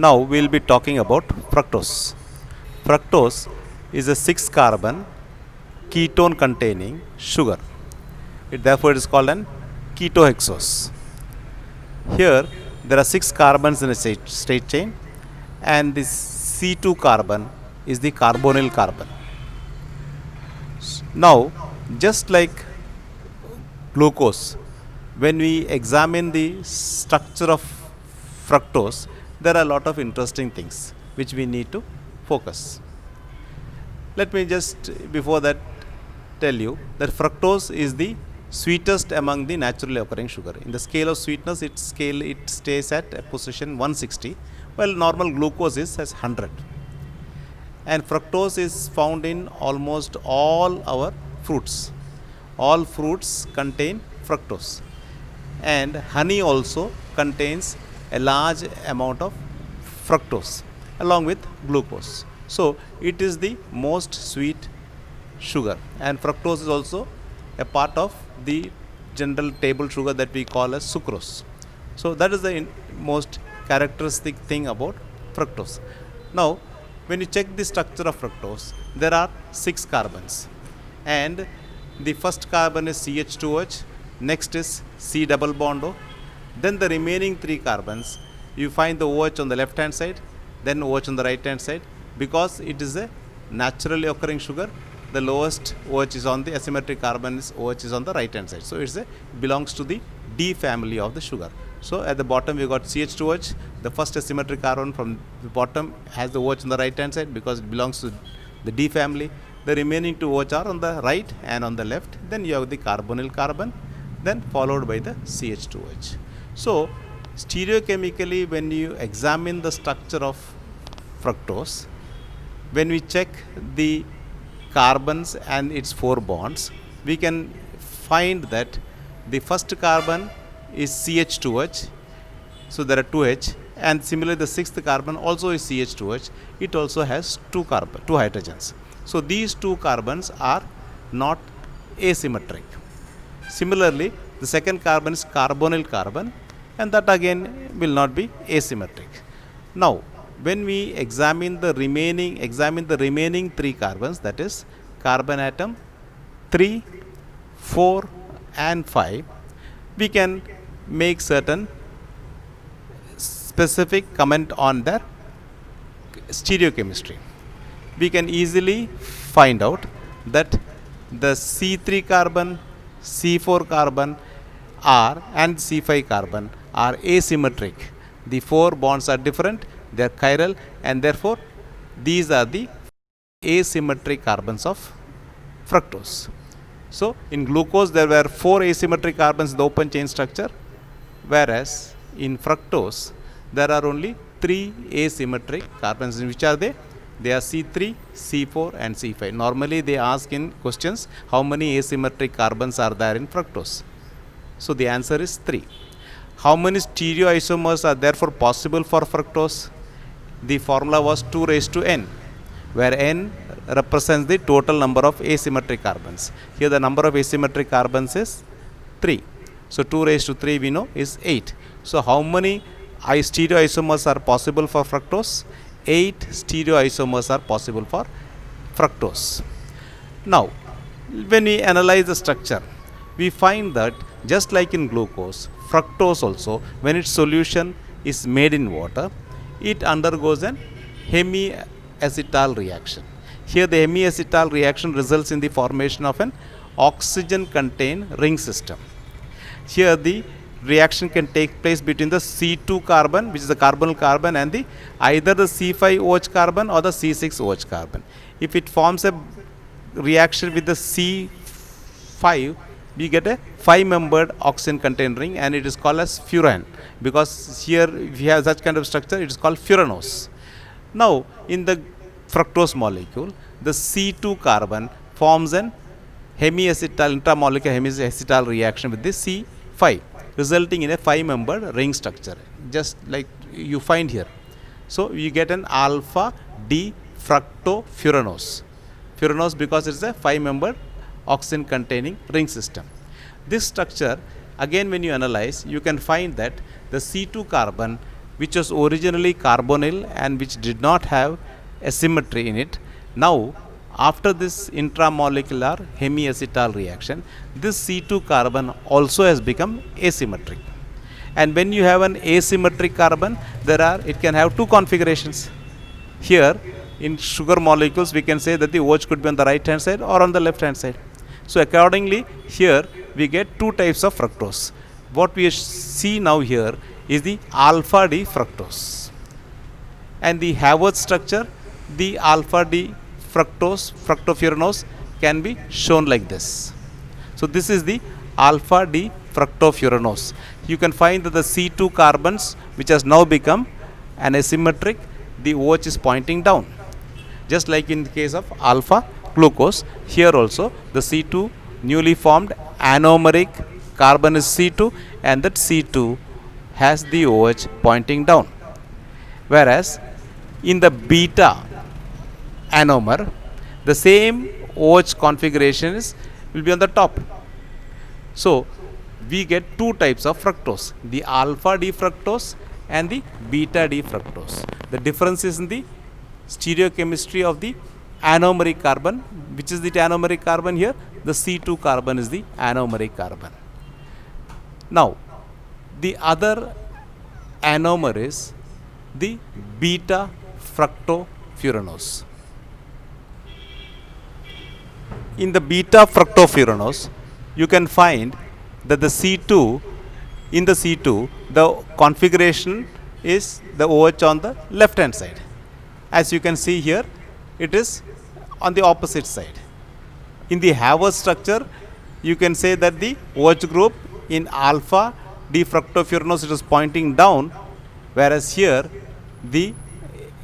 Now we will be talking about fructose. Fructose is a 6 carbon ketone containing sugar. Therefore, it is called an ketohexose. Here there are 6 carbons in a straight chain, and this C2 carbon is the carbonyl carbon. Now, just like glucose, when we examine the structure of fructose, there are a lot of interesting things which we need to focus. Let me just before that tell you that fructose is the sweetest among the naturally occurring sugar. In the scale of sweetness, it stays at position 160, while normal glucose is as 100. And fructose is found in almost all our fruits. All fruits contain fructose, and honey also contains a large amount of fructose along with glucose. So it is the most sweet sugar, and fructose is also a part of the general table sugar that we call as sucrose. So that is the most characteristic thing about fructose. Now, when you check the structure of fructose, there are 6 carbons, and the first carbon is CH2H, next is C double bond O, then the remaining 3 carbons you find the OH on the left hand side, then OH on the right hand side. Because it is a naturally occurring sugar, the lowest OH is on the asymmetric carbon, is OH is on the right hand side. So it belongs to the D family of the sugar. So at the bottom we got CH2H, the first asymmetric carbon from the bottom has the OH on the right hand side because it belongs to the D family. The remaining 2 OH are on the right and on the left. Then you have the carbonyl carbon, then followed by the CH2H. So stereochemically, when you examine the structure of fructose, when we check the carbons and its 4 bonds, we can find that the first carbon is CH2H, so there are 2 H, and similarly the 6th carbon also is CH2H. It also has 2 hydrogens. So these 2 carbons are not asymmetric. Similarly, the second carbon is carbonyl carbon, and that again will not be asymmetric. Now, when we examine the remaining 3 carbons, that is carbon atom 3, 4 and 5, we can make certain specific comment on their stereochemistry. We can easily find out that the C3 carbon, C4 carbon and C5 carbon are asymmetric. The 4 bonds are different, they are chiral, and therefore these are the asymmetric carbons of fructose. So in glucose there were 4 asymmetric carbons in the open chain structure, whereas in fructose there are only 3 asymmetric carbons. Which are they? They are C3, C4 and C5. Normally they ask in questions how many asymmetric carbons are there in fructose. So the answer is 3. How many stereoisomers are therefore possible for fructose? The formula was 2 raised to n, where n represents the total number of asymmetric carbons. Here the number of asymmetric carbons is 3. So 2 raised to 3 we know is 8. So how many stereoisomers are possible for fructose? 8 stereoisomers are possible for fructose. Now, when we analyze the structure, we find that just like in glucose, fructose also, when its solution is made in water, it undergoes an hemiacetal reaction. Here the hemiacetal reaction results in the formation of an oxygen contained ring system. Here the reaction can take place between the C2 carbon, which is the carbonyl carbon, and either the C5OH carbon or the C6OH carbon. If it forms a reaction with the C5, we get a 5-membered oxygen contained ring, and it is called as furan, because here if you have such kind of structure, it is called furanose. Now in the fructose molecule, the C2 carbon forms an intramolecular hemiacetal reaction with the C5, resulting in a 5-membered ring structure, just like you find here. So you get an alpha D fructofuranose. Furanose because it is a 5-membered oxygen containing ring system. This structure, again when you analyze, you can find that the C2 carbon which was originally carbonyl and which did not have asymmetry in it. Now, after this intramolecular hemiacetal reaction, this C2 carbon also has become asymmetric. And when you have an asymmetric carbon, it can have two configurations. Here, in sugar molecules, we can say that the OH could be on the right hand side or on the left hand side. So accordingly, here we get two types of fructose. What we see now here is the alpha D fructose. And the Haworth structure, the alpha D fructose, fructofuranose, can be shown like this. So this is the alpha D fructofuranose. You can find that the C2 carbons, which has now become an asymmetric, the OH is pointing down. Just like in the case of alpha glucose, here also the C2 newly formed anomeric carbon is C2, and that C2 has the OH pointing down. Whereas in the beta anomer, the same OH configuration will be on the top. So we get two types of fructose, the alpha D fructose and the beta D fructose. The difference is in the stereochemistry of the anomeric carbon. Which is the anomeric carbon here? The C2 carbon is the anomeric carbon. Now, the other anomer is the beta fructofuranose. In the beta fructofuranose, you can find that the C2, in the C2, the configuration is the OH on the left hand side. As you can see here, it is on the opposite side. In the Haworth structure, you can say that the OH group in alpha D fructofuranose, it is pointing down, whereas here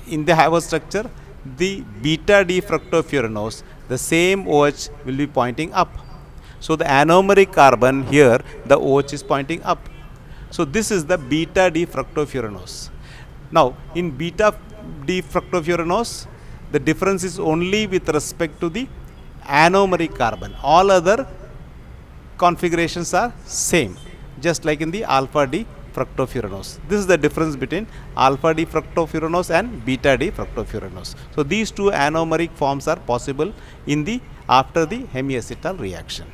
in the Haworth structure, the beta D fructofuranose, the same OH will be pointing up. So the anomeric carbon here, the OH is pointing up. So this is the beta D fructofuranose. Now in beta D fructofuranose, the difference is only with respect to the anomeric carbon. All other configurations are same, just like in the alpha D fructofuranose. This is the difference between alpha D fructofuranose and beta D fructofuranose. So these two anomeric forms are possible after the hemiacetal reaction.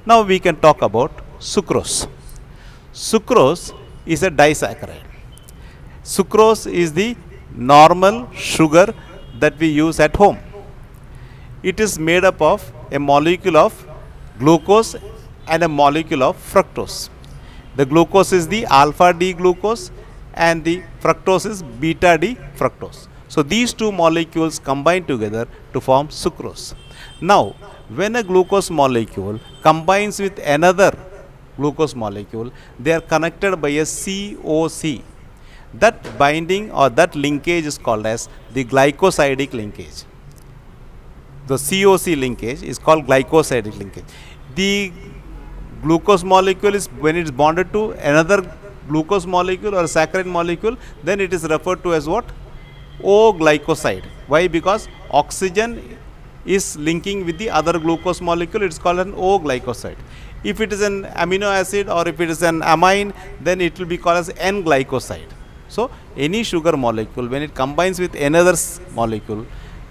Now we can talk about sucrose. Sucrose is a disaccharide. Sucrose is the normal sugar that we use at home. It is made up of a molecule of glucose and a molecule of fructose. The glucose is the alpha D glucose and the fructose is beta D fructose. So these two molecules combine together to form sucrose. Now, when a glucose molecule combines with another glucose molecule, they are connected by a COC. That binding or that linkage is called as the glycosidic linkage. The COC linkage is called glycosidic linkage. The glucose molecule is, when it is bonded to another glucose molecule or saccharide molecule, then it is referred to as what? O-glycoside. Why? Because oxygen is linking with the other glucose molecule, it is called an O-glycoside. If it is an amino acid or if it is an amine, then it will be called as N-glycoside. So any sugar molecule, when it combines with another molecule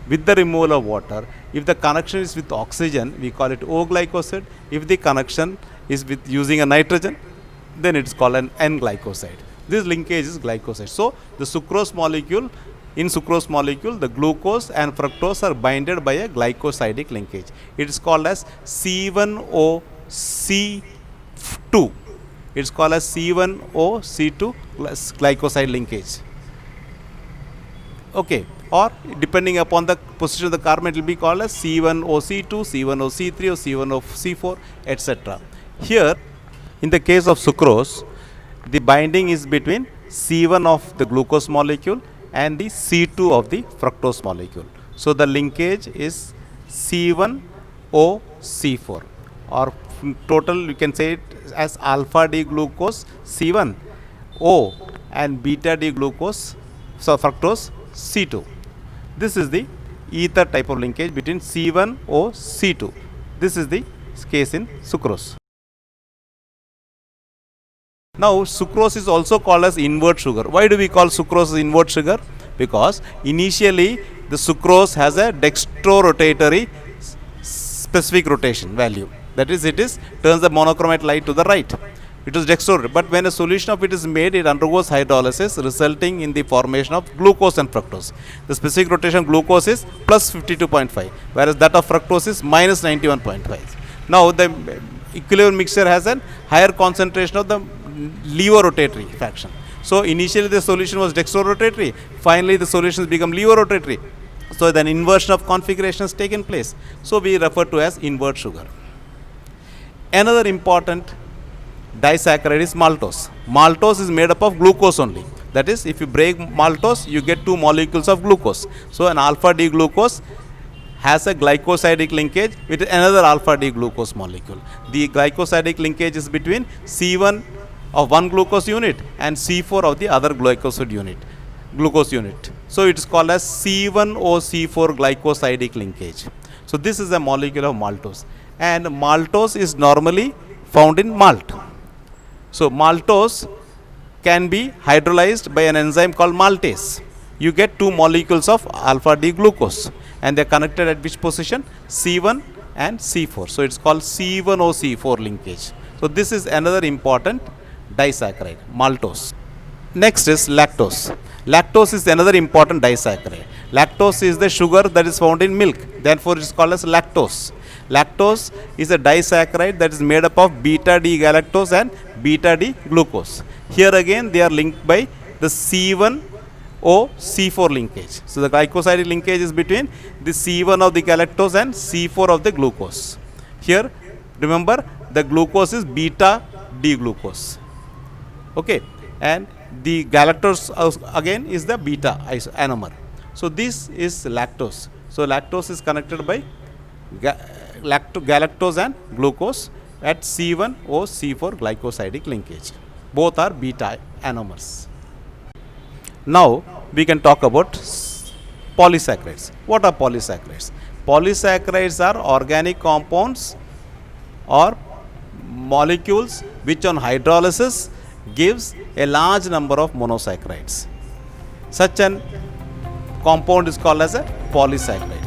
with the removal of water, if the connection is with oxygen, we call it O-glycoside. If the connection is with using a nitrogen, then it is called an N-glycoside. This linkage is glycoside. So the sucrose molecule, in sucrose molecule, the glucose and fructose are binded by a glycosidic linkage. It is called as C1OC2. It is called as C1OC2 glycoside linkage. Okay, or depending upon the position of the carbon, it will be called as C1OC2, C1OC3 or C1OC4, etc. Here, in the case of sucrose, the binding is between C1 of the glucose molecule and the C2 of the fructose molecule. So the linkage is C1OC4, or total you can say it as alpha D glucose C1 O and beta D glucose, so fructose C2. This is the ether type of linkage between C1 O C2. This is the case in sucrose. Now sucrose is also called as invert sugar. Why do we call sucrose as invert sugar? Because initially the sucrose has a dextrorotatory specific rotation value. That is, it is turns the monochromate light to the right. It is dextrorotatory, but when a solution of it is made, it undergoes hydrolysis, resulting in the formation of glucose and fructose. The specific rotation of glucose is plus 52.5, whereas that of fructose is minus 91.5. Now the equilibrium mixture has a higher concentration of the levorotatory fraction. So initially the solution was dextrorotatory, finally the solutions become levorotatory. So then inversion of configuration has taken place. So we refer to as invert sugar. Another important disaccharide is maltose. Maltose is made up of glucose only. That is, if you break maltose, you get two molecules of glucose. So an alpha D glucose has a glycosidic linkage with another alpha D glucose molecule. The glycosidic linkage is between C1 of one glucose unit and C4 of the other glucose unit. So it is called as C1OC4 glycosidic linkage. So this is a molecule of maltose, and maltose is normally found in malt. So maltose can be hydrolyzed by an enzyme called maltase. You get two molecules of alpha D glucose, and they are connected at which position? C1 and C4. So it's called C1OC4 linkage. So this is another important disaccharide, maltose. Next is lactose. Lactose is another important disaccharide. Lactose is the sugar that is found in milk. Therefore, it is called as lactose. Lactose is a disaccharide that is made up of beta D galactose and beta D glucose. Here again, they are linked by the C1OC4 linkage. So the glycosidic linkage is between the C1 of the galactose and C4 of the glucose. Here, remember, the glucose is beta D glucose. Okay, and the galactose again is the beta ionomer. So this is lactose. So lactose is connected by galactose and glucose at C1OC4 glycosidic linkage. Both are beta anomers. Now we can talk about polysaccharides. What are polysaccharides? Polysaccharides are organic compounds or molecules which on hydrolysis gives a large number of monosaccharides. Such an compound is called as a polysaccharide.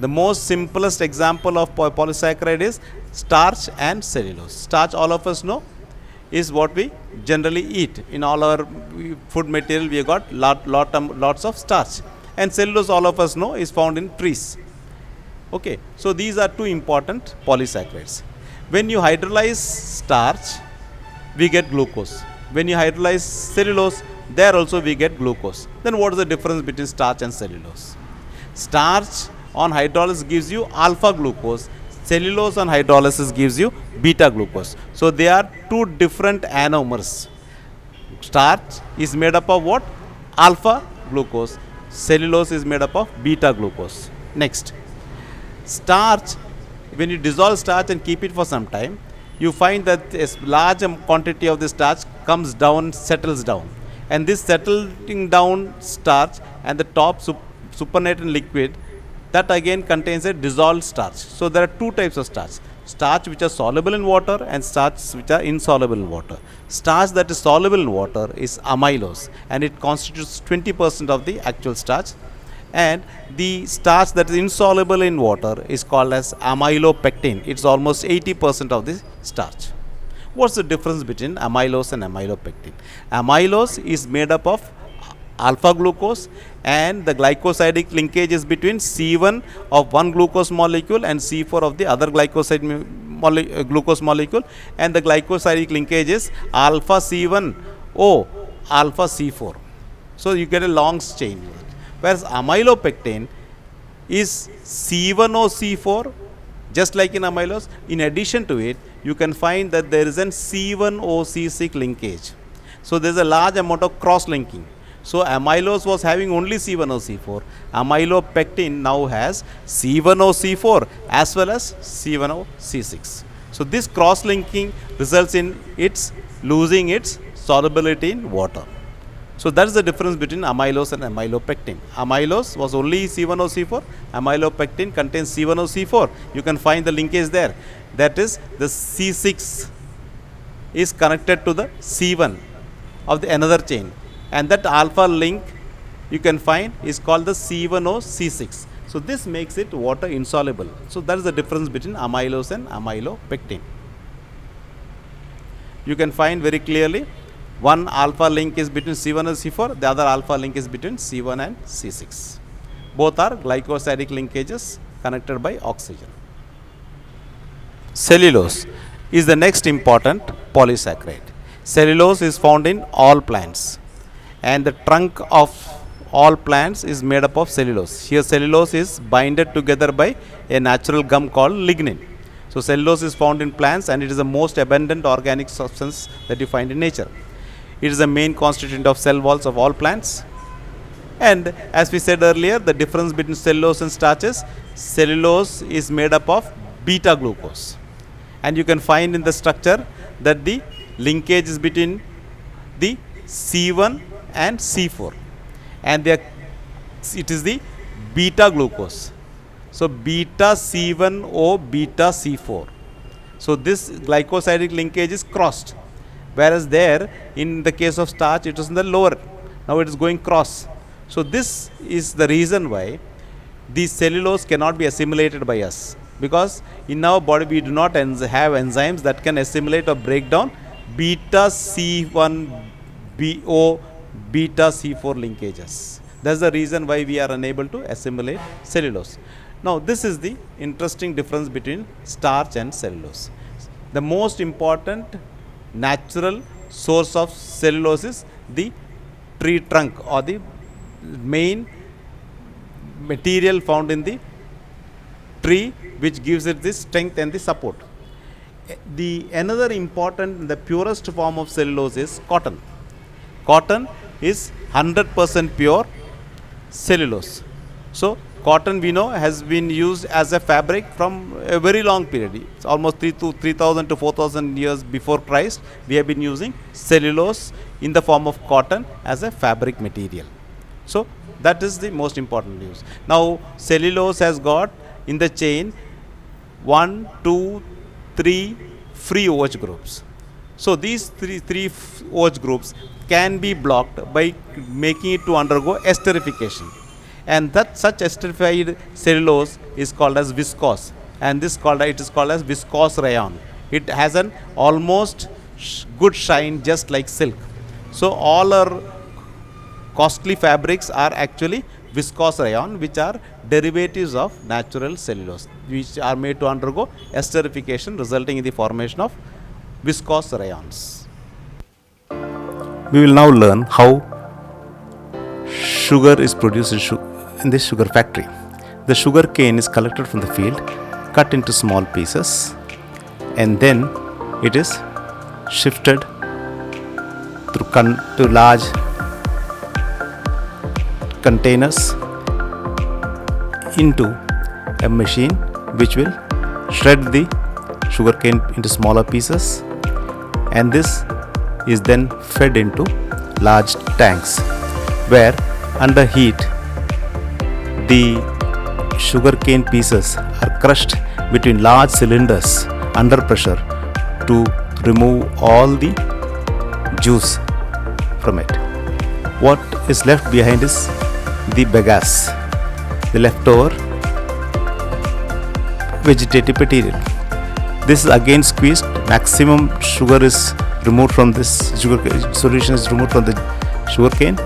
The most simplest example of polysaccharide is starch and cellulose. Starch, all of us know, is what we generally eat. In all our food material, we have got lots of starch. And cellulose, all of us know, is found in trees. Okay, so these are two important polysaccharides. When you hydrolyze starch, we get glucose. When you hydrolyze cellulose, there also we get glucose. Then what is the difference between starch and cellulose? Starch on hydrolysis gives you alpha glucose. Cellulose on hydrolysis gives you beta glucose. So they are two different anomers. Starch is made up of what? Alpha glucose. Cellulose is made up of beta glucose. Next, starch, when you dissolve starch and keep it for some time, you find that a large quantity of the starch comes down, settles down. And this settling down starch and the top supernatant liquid, that again contains a dissolved starch. So there are two types of starch. Starch which are soluble in water and starch which are insoluble in water. Starch that is soluble in water is amylose, and it constitutes 20% of the actual starch. And the starch that is insoluble in water is called as amylopectin. It's almost 80% of the starch. What's the difference between amylose and amylopectin? Amylose is made up of alpha glucose, and the glycosidic linkage is between C1 of one glucose molecule and C4 of the other glucose molecule, and the glycosidic linkage is alpha C1O alpha C4. So you get a long chain. Whereas amylopectin is C1O C4, just like in amylose. In addition to it, you can find that there is an C1O C6 linkage. So there is a large amount of cross linking. So amylose was having only C1O C4. Amylopectin now has C1O C4 as well as C1O C6. So this cross linking results in its losing its solubility in water. So that is the difference between amylose and amylopectin. Amylose was only C1O C4. Amylopectin contains C1O C4. You can find the linkage there. That is, the C6 is connected to the C1 of the another chain, and that alpha link you can find is called the C1O C6. So this makes it water insoluble. So that is the difference between amylose and amylopectin. You can find very clearly one alpha link is between C1 and C4, the other alpha link is between C1 and C6. Both are glycosidic linkages connected by oxygen. Cellulose is the next important polysaccharide. Cellulose is found in all plants, and the trunk of all plants is made up of cellulose. Here cellulose is binded together by a natural gum called lignin. So cellulose is found in plants, and it is the most abundant organic substance that you find in nature. It is the main constituent of cell walls of all plants. And as we said earlier, the difference between cellulose and starches, cellulose is made up of beta glucose. And you can find in the structure that the linkage is between the C1 and C4. And it is the beta glucose. So beta C1O beta C4. So this glycosidic linkage is crossed. Whereas there, in the case of starch, it was in the lower. Now it is going cross. So this is the reason why the cellulose cannot be assimilated by us, because in our body we do not have enzymes that can assimilate or break down beta C1O beta C4 linkages. That's the reason why we are unable to assimilate cellulose. Now this is the interesting difference between starch and cellulose. The most important natural source of cellulose is the tree trunk, or the main material found in the tree, which gives it the strength and the support. The another important, the purest form of cellulose is cotton. Cotton is 100% pure cellulose. So cotton, we know, has been used as a fabric from a very long period. It's almost 3,000 to 4,000 years before Christ. We have been using cellulose in the form of cotton as a fabric material. So that is the most important use. Now cellulose has got in the chain 1, 2, 3 free OH groups. So these three OH groups can be blocked by making it to undergo esterification. And that such esterified cellulose is called as viscose, and it is called as viscose rayon. It has an almost good shine, just like silk. So all our costly fabrics are actually viscose rayon, which are derivatives of natural cellulose, which are made to undergo esterification, resulting in the formation of viscose rayons. We will now learn how sugar is produced in this sugar factory. The sugar cane is collected from the field, cut into small pieces, and then it is shifted to large containers into a machine which will shred the sugar cane into smaller pieces, and this is then fed into large tanks where under heat the sugar cane pieces are crushed between large cylinders under pressure to remove all the juice from it. What is left behind is the bagasse, the leftover vegetative material. This is again squeezed. Maximum sugar is removed from this solution is removed from the sugar cane,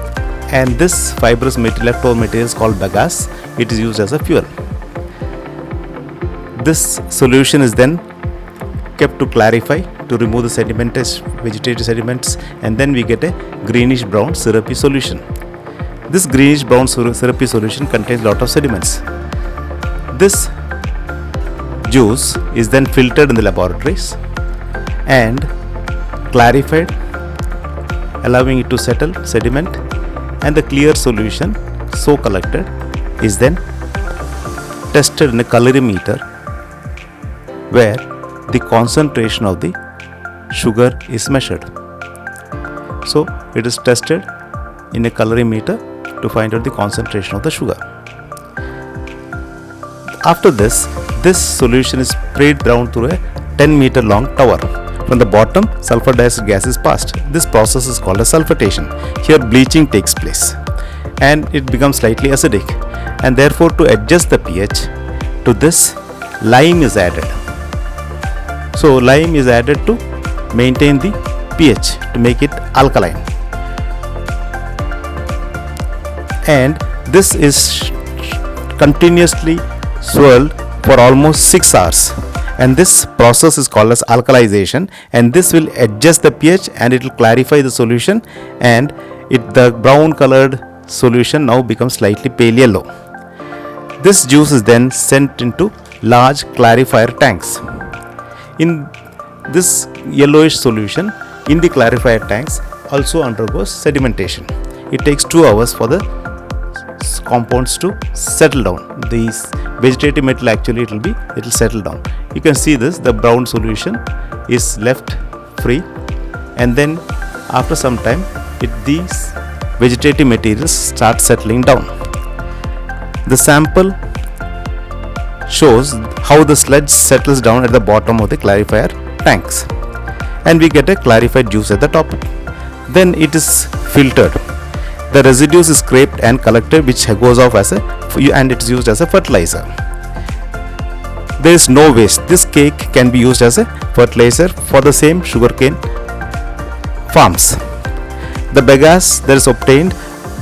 and this fibrous leftover material is called bagasse. It is used as a fuel. This solution is then kept to clarify, to remove the vegetative sediments, and then we get a greenish brown syrupy solution. This greenish brown syrupy solution contains lot of sediments. This juice is then filtered in the laboratories and clarified, allowing it to settle sediment, and the clear solution so collected is then tested in a colorimeter, where the concentration of the sugar is measured. So it is tested in a colorimeter to find out the concentration of the sugar. After this solution is sprayed down through a 10-meter long tower. From the bottom, sulfur dioxide gas is passed. This process is called as sulfitation. Here bleaching takes place and it becomes slightly acidic, and therefore to adjust the pH to this, lime is added. So lime is added to maintain the pH, to make it alkaline, and this is continuously swirled for almost 6 hours, and this process is called as alkalization, and this will adjust the pH and it will clarify the solution, and the brown colored solution now becomes slightly pale yellow. This juice is then sent into large clarifier tanks. In this yellowish solution in the clarifier tanks also undergoes sedimentation. It takes 2 hours for the compounds to settle down. These vegetative material actually it will settle down. You can see this, the brown solution is left free, and then after some time these vegetative materials start settling down. The sample shows how the sludge settles down at the bottom of the clarifier tanks, and we get a clarified juice at the top. Then it is filtered. The residues is scraped and collected, which goes off and it's used as a fertilizer. There is no waste. This cake can be used as a fertilizer for the same sugarcane farms. The bagasse that is obtained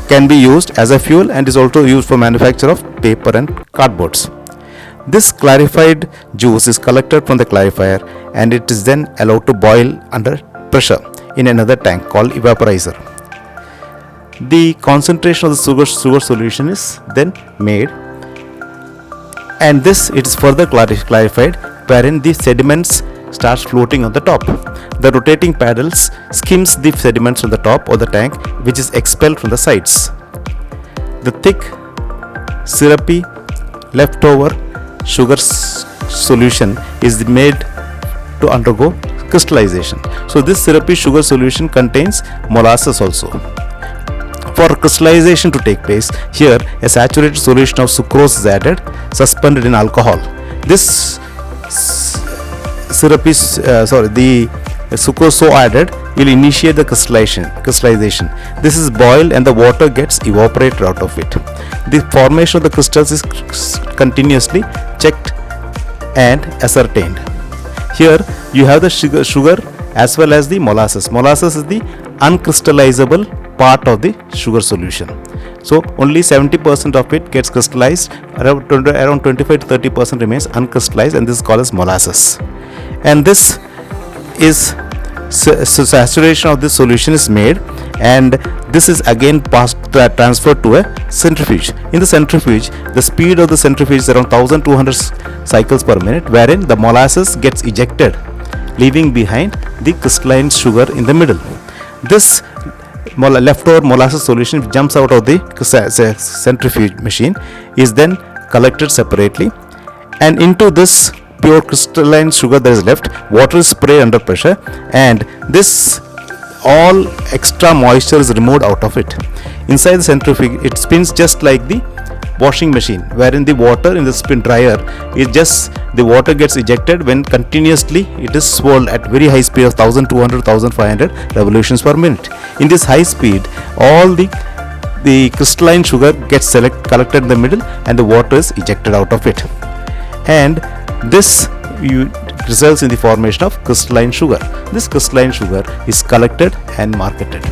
can be used as a fuel and is also used for manufacture of paper and cardboards. This clarified juice is collected from the clarifier and it is then allowed to boil under pressure in another tank called evaporizer. The concentration of the sugar solution is then made, and this it is further clarified, wherein the sediments starts floating on the top. The rotating paddles skims the sediments from the top of the tank, which is expelled from the sides. The thick syrupy leftover sugar solution is made to undergo crystallization. So this syrupy sugar solution contains molasses also. For crystallization to take place, here a saturated solution of sucrose is added, suspended in alcohol. This the sucrose so added will initiate the crystallization. This is boiled and the water gets evaporated out of it. The formation of the crystals is continuously checked and ascertained. Here you have the sugar as well as the molasses. Molasses is the uncrystallizable part of the sugar solution. So only 70% of it gets crystallized, around 25 to 30% remains uncrystallized, and this is called as molasses. And this is saturation of this solution is made, and this is again transferred to a centrifuge. In the centrifuge, the speed of the centrifuge is around 1200 cycles per minute, wherein the molasses gets ejected, leaving behind the crystalline sugar in the middle. This leftover molasses solution which jumps out of the centrifuge machine is then collected separately, and into this pure crystalline sugar that is left, water is sprayed under pressure, and this all extra moisture is removed out of it. Inside the centrifuge, it spins just like the washing machine, wherein the water in the spin dryer is just the water gets ejected when continuously it is swirled at very high speed of 1200-1500 revolutions per minute. In this high speed, all the crystalline sugar gets collected in the middle and the water is ejected out of it, and this results in the formation of crystalline sugar. This crystalline sugar is collected and marketed.